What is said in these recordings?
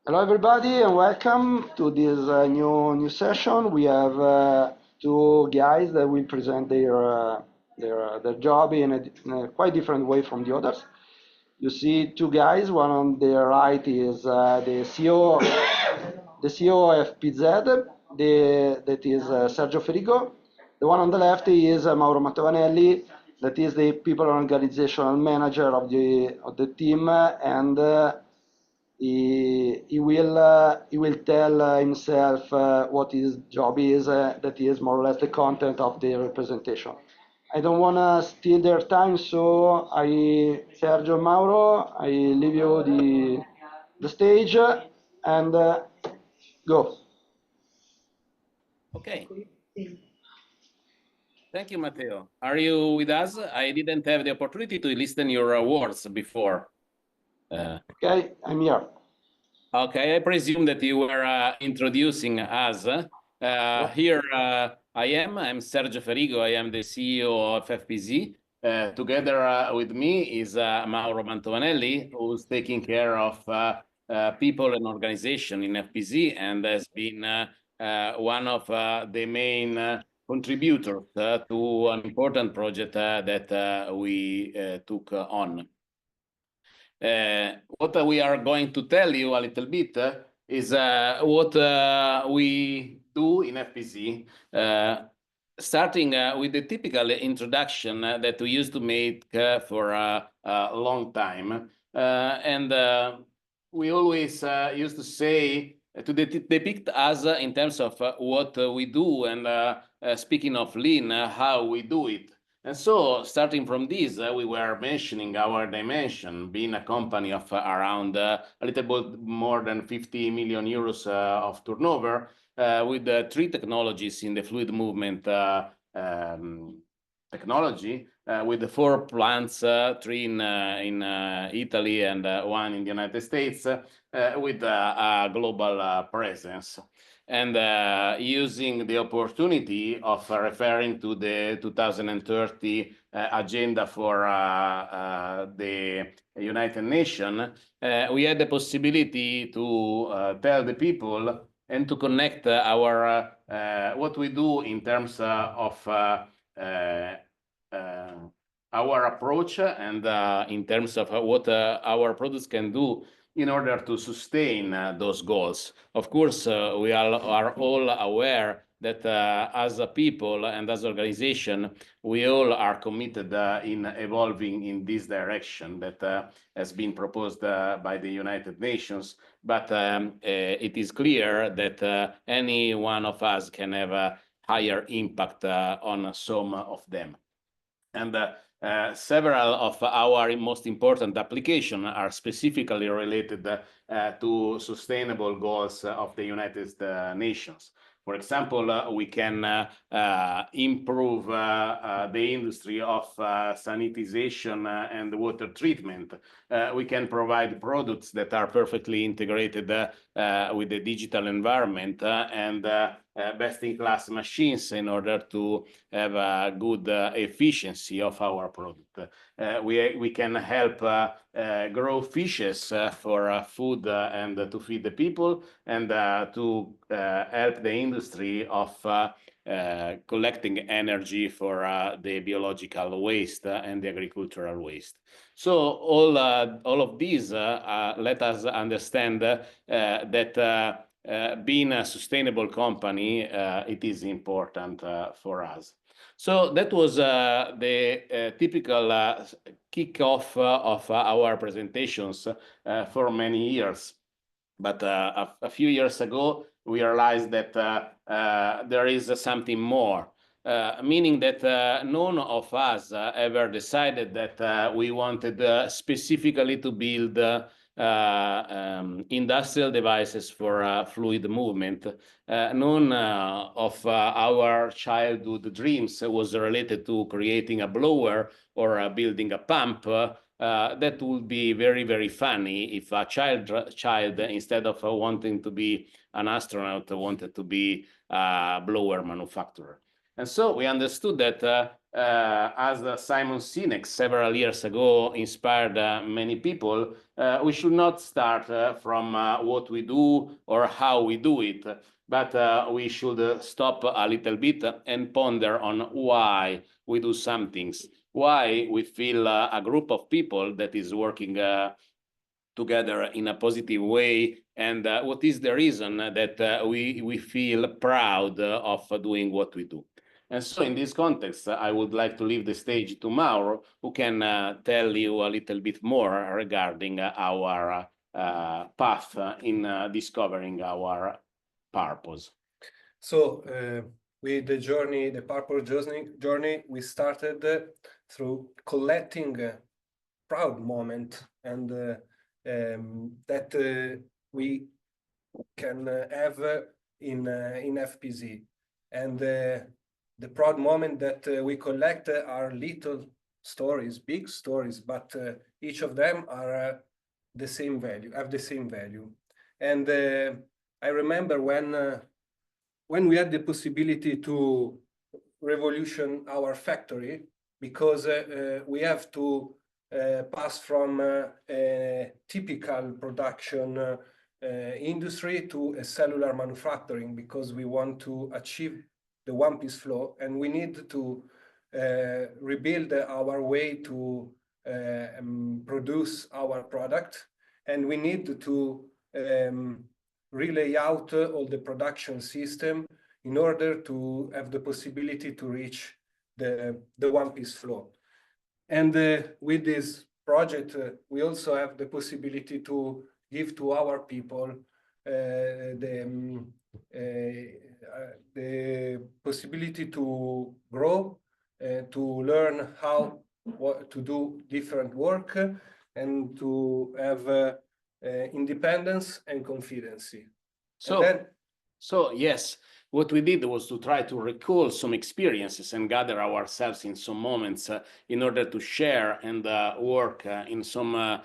Hello, everybody, and welcome to this new session. We have two guys that will present their job in a quite different way from the others. You see two guys. One on the right is the CEO of PZ, that is Sergio Ferigo. The one on the left is Mauro Mattovanelli, that is the people and organizational manager of the team, and he will tell himself what his job is. That is more or less the content of the representation. I don't want to steal their time, so Sergio and Mauro, I leave you the stage and go. Okay. Thank you, Matteo. Are you with us? I didn't have the opportunity to listen your words before. Okay, I'm here. Okay, I presume that you were introducing us. Here I am. I'm Sergio Ferigo. I am the CEO of FPZ. Together with me is Mauro Mantovanelli, who's taking care of people and organization in FPZ and has been one of the main contributors to an important project that we took on. What we are going to tell you a little bit is what we do in FPZ, starting with the typical introduction that we used to make for a long time. We always used to say to depict us in terms of what we do, and speaking of lean, how we do it. And so, starting from this, we were mentioning our dimension, being a company of around a little bit more than 50 million euros of turnover, with three technologies in the fluid movement technology, with the 4 plants, 3 in Italy and 1 in the United States, with a global presence. And using the opportunity of referring to the 2030 agenda for the United Nations, we had the possibility to tell the people and to connect our what we do in terms of our approach and in terms of what our products can do in order to sustain those goals. Of course, we are all aware that as a people and as an organization, we all are committed in evolving in this direction that has been proposed by the United Nations. But it is clear that any one of us can have a higher impact on some of them. And several of our most important applications are specifically related to sustainable goals of the United Nations. For example, we can improve the industry of sanitization and water treatment. We can provide products that are perfectly integrated with the digital environment and best-in-class machines in order to have a good efficiency of our product. We can help grow fishes for food and to feed the people, and to help the industry of collecting energy for the biological waste and the agricultural waste. So all of these let us understand that being a sustainable company, it is important for us. So that was the typical kickoff of our presentations for many years. But a few years ago, we realized that there is something more, meaning that none of us ever decided that we wanted specifically to build industrial devices for fluid movement. None of our childhood dreams was related to creating a blower or building a pump. That would be very, very funny if a child, instead of wanting to be an astronaut, wanted to be a blower manufacturer. And so we understood that as Simon Sinek several years ago inspired many people, we should not start from what we do or how we do it, but we should stop a little bit and ponder on why we do some things, why we feel a group of people that is working together in a positive way, and what is the reason that we feel proud of doing what we do. And so in this context, I would like to leave the stage to Mauro, who can tell you a little bit more regarding our path in discovering our purpose. So with the journey, the purpose journey, we started through collecting proud moment and that we can have in FPZ. And the proud moment that we collect are little stories, big stories, but each of them are the same value, have the same value. And I remember when we had the possibility to revolution our factory, because we have to pass from a typical production industry to a cellular manufacturing, because we want to achieve the one-piece flow, and we need to rebuild our way to produce our product, and we need to relay out all the production system in order to have the possibility to reach the one-piece flow. And with this project, we also have the possibility to give to our people the possibility to grow, to learn what to do different work, and to have independence and confidence. So yes, what we did was to try to recall some experiences and gather ourselves in some moments in order to share and work in some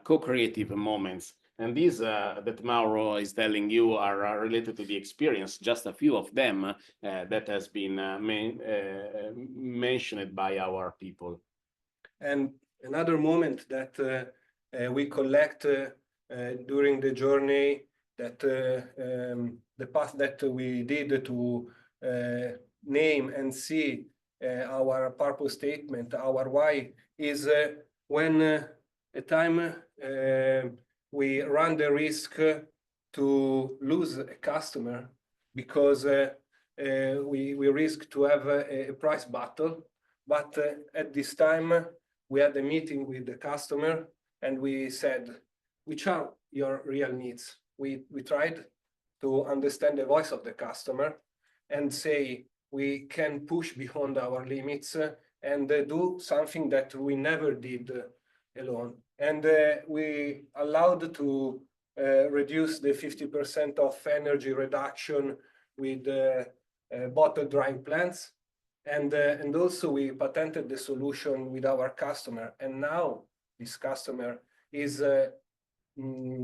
co-creative moments. And these that Mauro is telling you are related to the experience, just a few of them that has been mentioned by our people. And another moment that we collect during the journey, that the path that we did to name and see our purpose statement, our why, is when a time we run the risk to lose a customer, because we risk to have a price battle. But at this time, we had a meeting with the customer, and we said, which are your real needs? We tried to understand the voice of the customer and say we can push beyond our limits and do something that we never did alone. And we allowed to reduce the 50% of energy reduction with bottle drying plants. And also we patented the solution with our customer. And now this customer is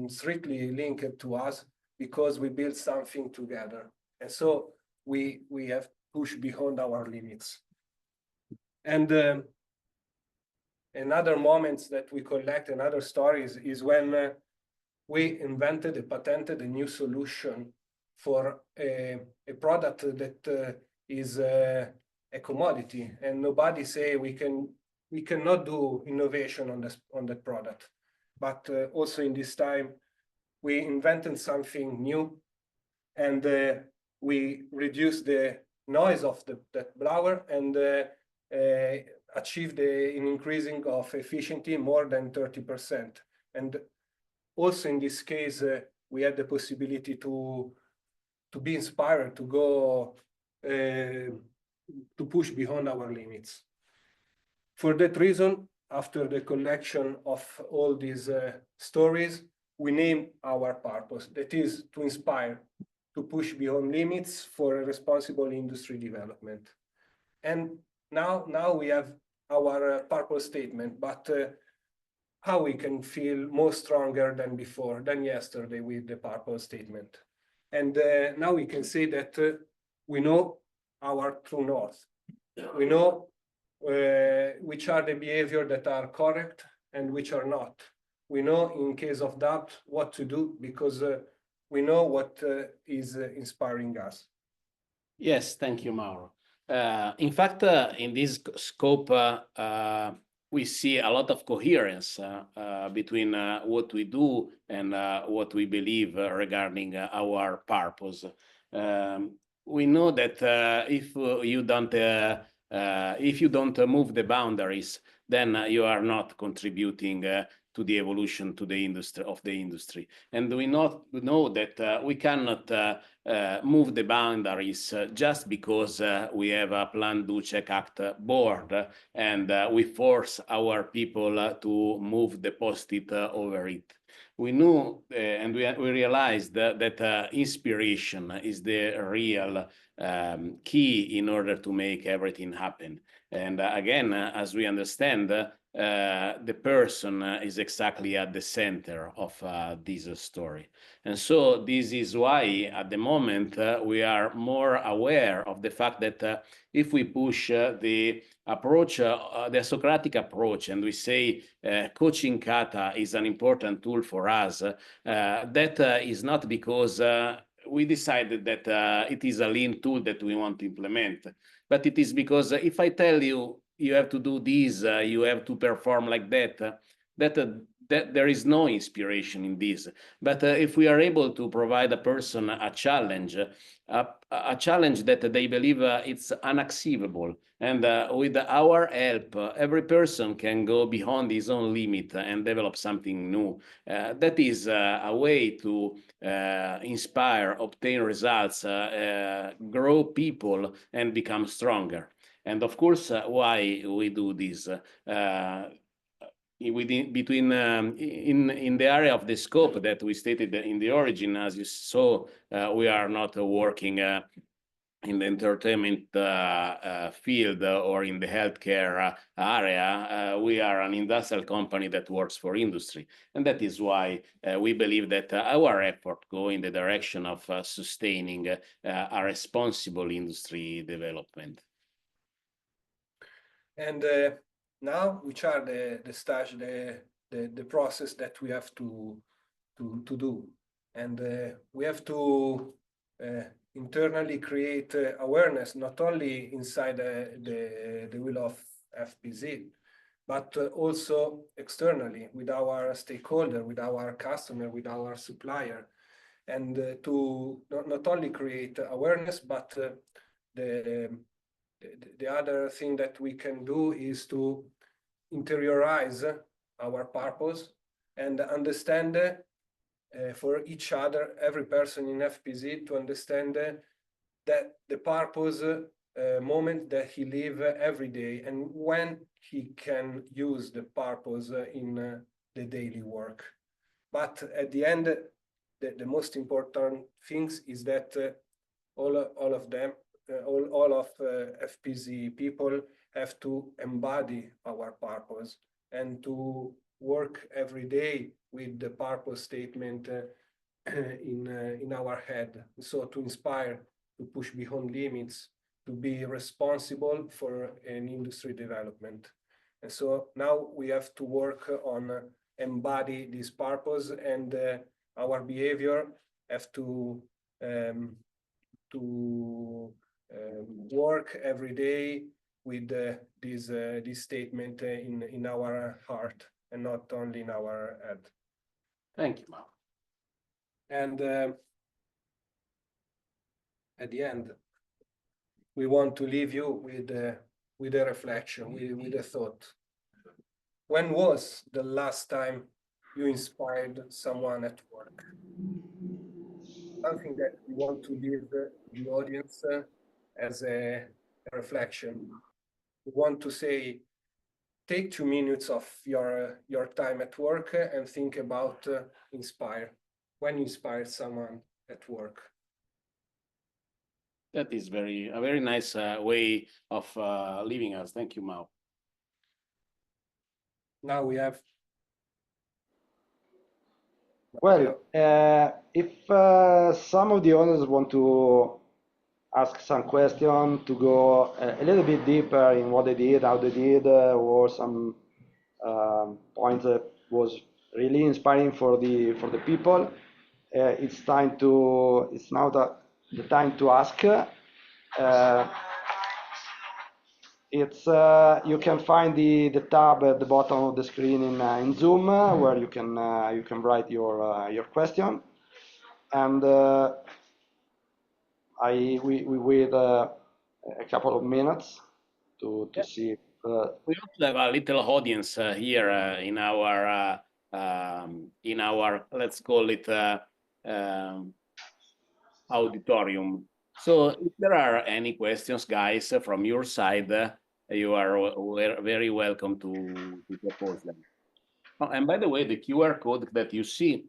strictly linked to us, because we built something together. And so we have pushed beyond our limits. And another moments that we collect, and other stories, is when we invented and patented a new solution for a product that is a commodity, and nobody say we cannot do innovation on that product. But also in this time, we invented something new, and we reduced the noise of that blower, and achieved an increasing of efficiency more than 30%. And also in this case, we had the possibility to be inspired to go to push beyond our limits. For that reason, after the collection of all these stories, we name our purpose, that is to inspire, to push beyond limits for a responsible industry development. And now we have our purpose statement, but how we can feel more stronger than before, than yesterday with the purpose statement. And now we can say that we know our true north. We know which are the behavior that are correct and which are not. We know in case of doubt what to do because we know what is inspiring us. Yes, thank you, Mauro. In fact, in this scope, we see a lot of coherence between what we do and what we believe regarding our purpose. We know that if you don't move the boundaries, then you are not contributing to the evolution to the industry. And we know that we cannot move the boundaries just because we have a Plan Do Check Act board and we force our people to move the post-it over it. We knew and we realized that inspiration is the real key in order to make everything happen. And again, as we understand, the person is exactly at the center of this story. And so this is why at the moment we are more aware of the fact that if we push the approach, the Socratic approach, and we say coaching kata is an important tool for us, that is not because we decided that it is a lean tool that we want to implement, but it is because if I tell you, you have to do this, you have to perform like that, that there is no inspiration in this. But if we are able to provide a person a challenge that they believe it's unachievable, and with our help, every person can go beyond his own limit and develop something new. That is a way to inspire, obtain results, grow people, and become stronger. And of course, why we do this? Between in the area of the scope that we stated in the origin, as you saw, we are not working in the entertainment field or in the healthcare area. We are an industrial company that works for industry. And that is why we believe that our effort go in the direction of sustaining a responsible industry development. And now, which are the stage, the process that we have to do, and we have to internally create awareness not only inside the wheel of FPZ, but also externally with our stakeholder, with our customer, with our supplier, and to not only create awareness, but the other thing that we can do is to interiorize our purpose and understand for each other, every person in FPZ, to understand that the purpose moment that he live every day and when he can use the purpose in the daily work. But at the end, the most important things is that all of them, all of FPZ people have to embody our purpose and to work every day with the purpose statement in our head. So to inspire, to push beyond limits, to be responsible for an industry development. And so now we have to work on embody this purpose, and our behavior have to work every day with this statement in our heart and not only in our head. Thank you, Mark. And at the end, we want to leave you with a reflection, with a thought. When was the last time you inspired someone at work? Something that we want to leave the audience as a reflection. We want to say, take 2 minutes of your time at work and think about inspire. When you inspire someone at work. That is a very nice way of leaving us. Thank you, Mao. Now we have. Well, if some of the others want to ask some question to go a little bit deeper in what they did, how they did, or some points that was really inspiring for the people. It's now the time to ask. You can find the tab at the bottom of the screen in Zoom where you can write your question, and we wait a couple of minutes to Yeah. see. We also have a little audience here in our, let's call it, um, auditorium. So if there are any questions, guys, from your side, you are very welcome to propose them. Oh, and by the way, the QR code that you see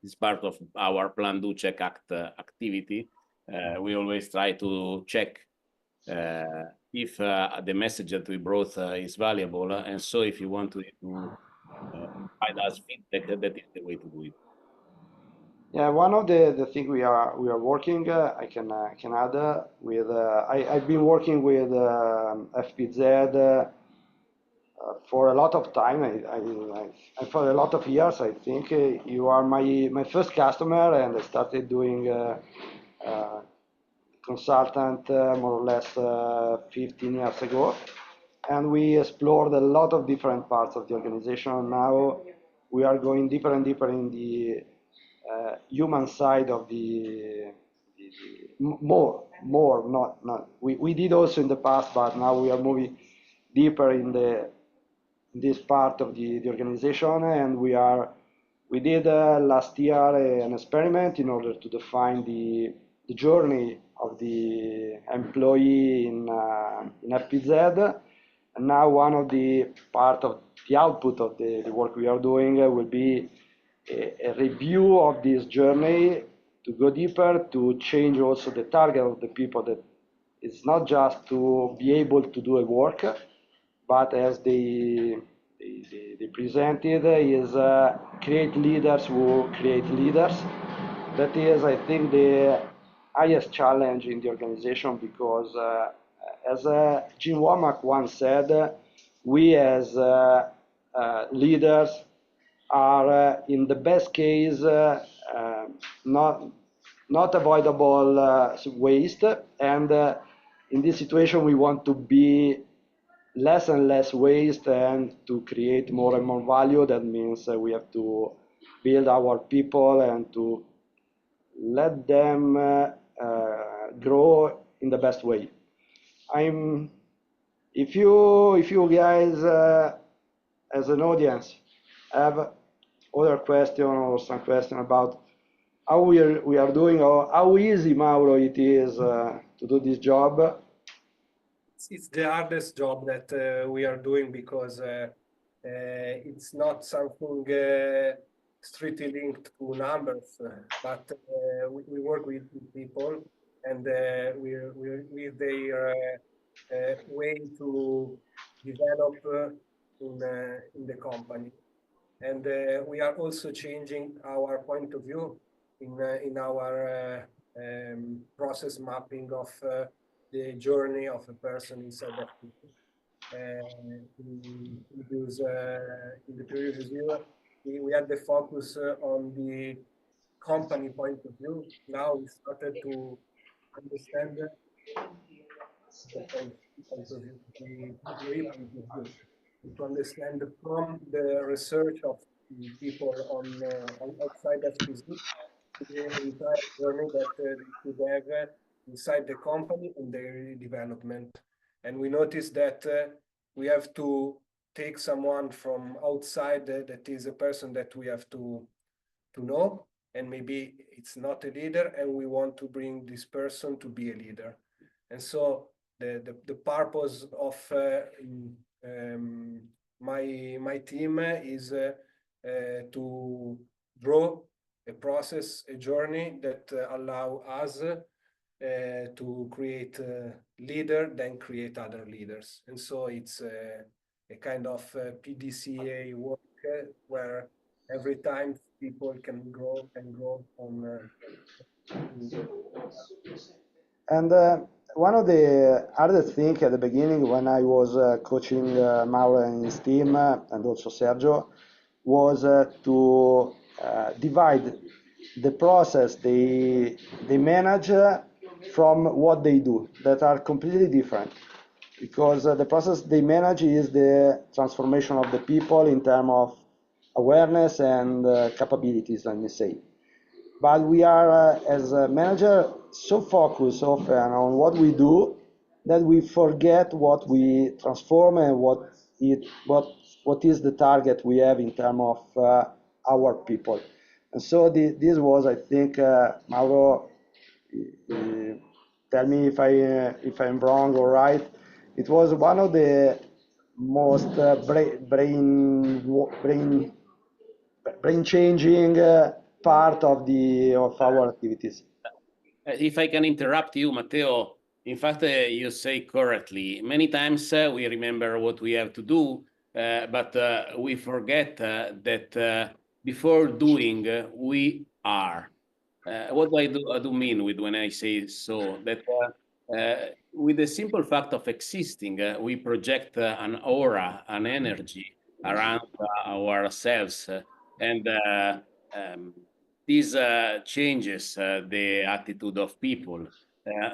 is part of our Plan Do Check Act activity. We always try to check if the message that we brought is valuable. And so if you want to provide us feedback, that is the way to do it. Yeah, one of the thing we are working, I can add with I've been working with FPZ for a lot of time. For a lot of years. I think you are my first customer, and I started doing uh, consultant more or less 15 years ago, and we explored a lot of different parts of the organization. Now we are going deeper and deeper in the human side of more not we did also in the past, but now we are moving deeper in this part of the organization, and we did last year an experiment in order to define the journey of the employee in FPZ. And now one of the part of the output of the work we are doing will be a review of this journey to go deeper, to change also the target of the people, that it's not just to be able to do a work, but as they presented, is create leaders who create leaders. That is, I think, the highest challenge in the organization, because as Jim Womack once said, we as leaders are in the best case not avoidable waste, and in this situation we want to be less and less waste and to create more and more value. That means we have to build our people and to let them grow in the best way. I'm if you guys as an audience have other question or some question about how we are doing, or how easy, Mauro, it is to do this job. It's the hardest job that we are doing, because it's not something strictly linked to numbers, but we work with people, and we with their way to develop in the company. And we are also changing our point of view in our process mapping of the journey of a person inside that people. In the previous year, we had the focus on the company point of view. Now we started to understand the point of view, the employee point of view, to understand from the research of people on outside FPZ, the entire journey that they could have inside the company and their development. And we noticed that we have to take someone from outside that is a person that we have to know, and maybe it's not a leader, and we want to bring this person to be a leader. And so the purpose of my team is to draw a process, a journey that allow us to create a leader, then create other leaders. And so it's a kind of PDCA work where every time people can grow and grow on. And one of the hardest things at the beginning when I was coaching Mauro and his team and also Sergio was to divide the process they manage from what they do that are completely different because the process they manage is the transformation of the people in terms of awareness and capabilities, let me say. But we are, as a manager, so focused often on what we do that we forget what we transform and what is the target we have in terms of our people. And so this was, I think, Mauro, uh, tell me if I'm wrong or right. It was one of the most brain changing part of the of our activities. If I can interrupt you, Matteo, in fact, you say correctly. Many times we remember what we have to do, but we forget that before doing, we are. What I do mean with when I say so? That with the simple fact of existing, we project an aura, an energy around ourselves, and um, this changes the attitude of people.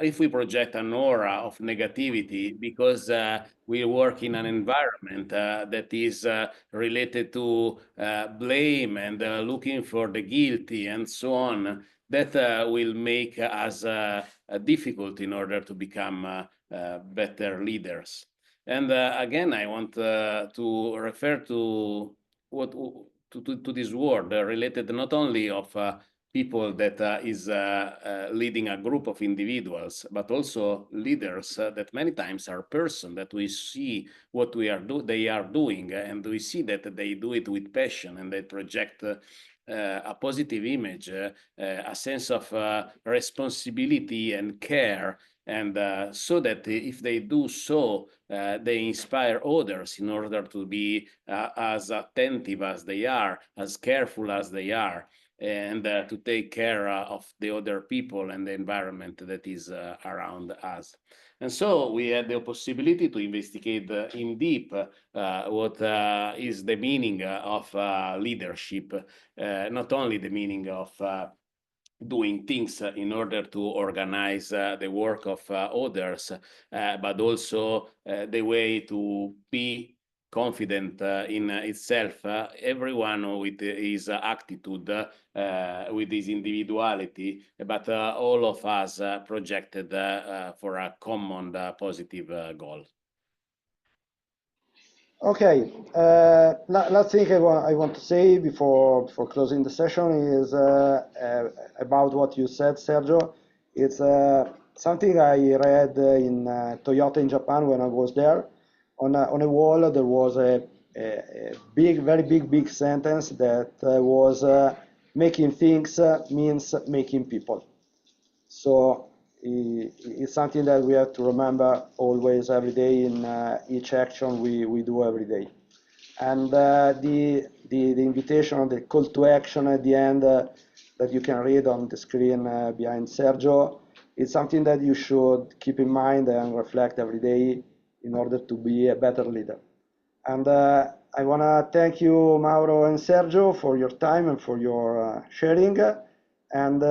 If we project an aura of negativity because we work in an environment that is related to blame and looking for the guilty and so on, that will make us difficult in order to become better leaders. And again, I want to refer to what to this word related not only of people that is leading a group of individuals, but also leaders that many times are person that we see what they are doing, and we see that they do it with passion and they project a positive image, a sense of responsibility and care, and so that if they do so, they inspire others in order to be as attentive as they are, as careful as they are, and to take care of the other people and the environment that is around us. And so we had the possibility to investigate in deep what is the meaning of leadership, not only the meaning of doing things in order to organize the work of others, but also the way to be confident in itself, everyone with his attitude, with his individuality, but all of us projected for a common positive goal. Okay, last thing I want to say before closing the session is about what you said, Sergio. It's something I read in Toyota in Japan when I was there. On a wall there was a big, very big sentence that was making things means making people. So it's something that we have to remember always, every day, in each action we do every day. And the invitation, the call to action at the end that you can read on the screen behind Sergio, is something that you should keep in mind and reflect every day in order to be a better leader. And I want to thank you, Mauro and Sergio, for your time and for your sharing. And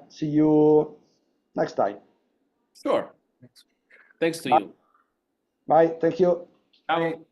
see you next time. Sure. Thanks to Bye. you. Bye. Thank you. Ciao.